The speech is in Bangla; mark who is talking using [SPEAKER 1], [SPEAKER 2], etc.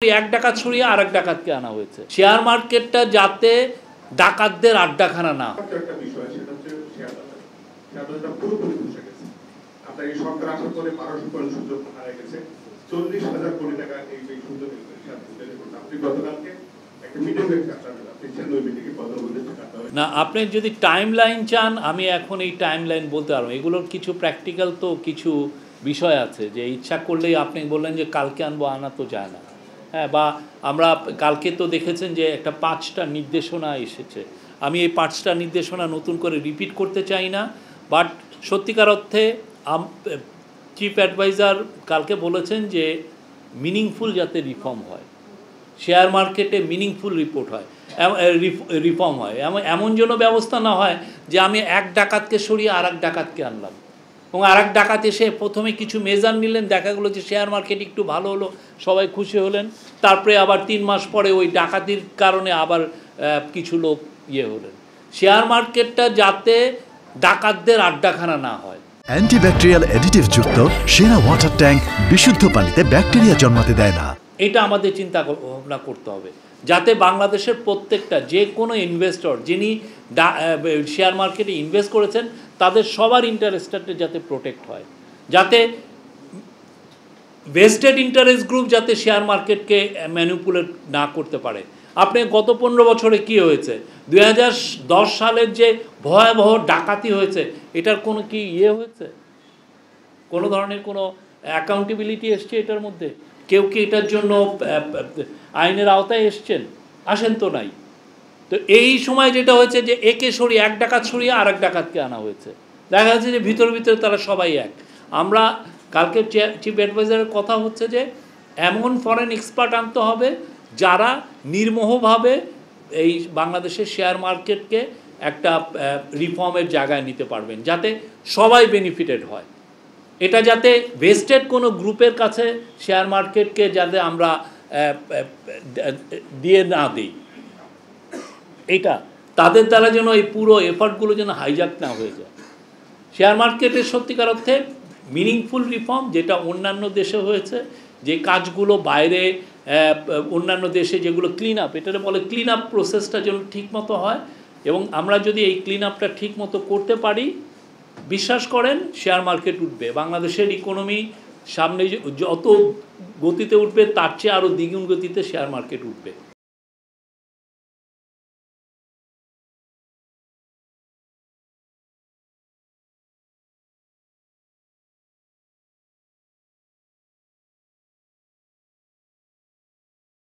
[SPEAKER 1] এক ডাকাত সরিয়ে আরেক ডাকাতকে আনা হয়েছে। শেয়ার মার্কেটটা যাতে ডাকাতদের আড্ডাখানা না হয়।
[SPEAKER 2] একটা বিষয় সেটা হচ্ছে শেয়ার বাজার। শেয়ার বাজারটা পুরোপুরি ধসে গেছে। আপনার এই সরকার আসার পরে 1200 সুযোগ হারিয়ে গেছে। 40,000 কোটি টাকা এই সুযোগ শেয়ার বাজারে আপনি গতকালকে একটা মিটিং হয়েছে আপনারা আপনি ওই মিটিংয়ে কথা বলেছেন
[SPEAKER 1] না, আপনি যদি টাইম লাইন চান আমি এখন এই টাইম লাইন বলতে পারবো। এগুলোর কিছু প্র্যাকটিক্যাল তো কিছু বিষয় আছে যে ইচ্ছা করলেই আপনি বললেন যে কালকে আনবো, আনা তো যায় না। হ্যাঁ, বা আমরা কালকে তো দেখেছেন যে একটা 5টা নির্দেশনা এসেছে। আমি এই 5টা নির্দেশনা নতুন করে রিপিট করতে চাই না, বাট সত্যিকার অর্থে চিফ অ্যাডভাইজার কালকে বলেছেন যে মিনিংফুল যাতে রিফর্ম হয়, শেয়ার মার্কেটে মিনিংফুল রিফর্ম হয়, এমন যেন ব্যবস্থা না হয় যে আমি এক ডাকাতকে সরিয়ে আর এক ডাকাতকে আনলাম এবং আর এক ডাকাত এসে প্রথমে কিছু মেজার নিলেন, দেখা গেলো যে শেয়ার মার্কেট একটু ভালো হলো, সবাই খুশি হলেন, তারপরে আবার 3 মাস পরে ওই ডাকাতির কারণে আবার কিছু লোক হলেন। শেয়ার মার্কেটটা যাতে ডাকাতদের আড্ডাখানা না হয়।
[SPEAKER 3] অ্যান্টিব্যাকটেরিয়াল অ্যাডিটিভ যুক্ত সেরা ওয়াটার ট্যাঙ্ক বিশুদ্ধ পানিতে ব্যাকটেরিয়া জন্মাতে দেয় না।
[SPEAKER 1] এটা আমাদের চিন্তা ভাবনা করতে হবে যাতে বাংলাদেশের প্রত্যেকটা যে কোনো ইনভেস্টর যিনি শেয়ার মার্কেটে ইনভেস্ট করেছেন তাদের সবার ইন্টারেস্টটা যাতে প্রোটেক্ট হয়, যাতে ভেস্টেড ইন্টারেস্ট গ্রুপ যাতে শেয়ার মার্কেটকে ম্যানিপুলেট না করতে পারে। আপনি গত 15 বছরে কি হয়েছে, 2010 সালের যে ভয়াবহ ডাকাতি হয়েছে এটার কোনো কি হয়েছে, কোনো ধরনের কোনো অ্যাকাউন্টেবিলিটি এসছে এটার মধ্যে? কেউ কি এটার জন্য আইনের আওতায় এসছেন? আসেন তো নাই। তো এই সময় যেটা হয়েছে যে একে সরিয়ে এক ডাকাত সরিয়ে আর এক ডাকাতকে আনা হয়েছে, দেখা যাচ্ছে যে ভিতরে তারা সবাই এক। আমরা কালকে চিফ অ্যাডভাইজারের কথা হচ্ছে যে এমন ফরেন এক্সপার্ট আনতে হবে যারা নির্মোহভাবে এই বাংলাদেশের শেয়ার মার্কেটকে একটা রিফর্মের জায়গায় নিতে পারবেন, যাতে সবাই বেনিফিটেড হয়। এটা যাতে ভেস্টেড কোনো গ্রুপের কাছে শেয়ার মার্কেটকে যাতে আমরা দিয়ে না দিই, এটা তাদের দ্বারা যেন এই পুরো এফার্টগুলো যেন হাইজ্যাক না হয়ে যায়। শেয়ার মার্কেটের সত্যিকার অর্থে মিনিংফুল রিফর্ম যেটা অন্যান্য দেশে হয়েছে, যে কাজগুলো বাইরে অন্যান্য দেশে যেগুলো ক্লিন আপ, এটা বলে ক্লিন আপ প্রসেসটা যেন ঠিকমতো হয়, এবং আমরা যদি এই ক্লিন আপটা ঠিকমতো করতে পারি বিশ্বাস করেন শেয়ার মার্কেট উঠবে। বাংলাদেশের ইকোনমি সামনে যত গতিতে উঠবে তার চেয়ে আরও দ্বিগুণ গতিতে শেয়ার মার্কেট উঠবে।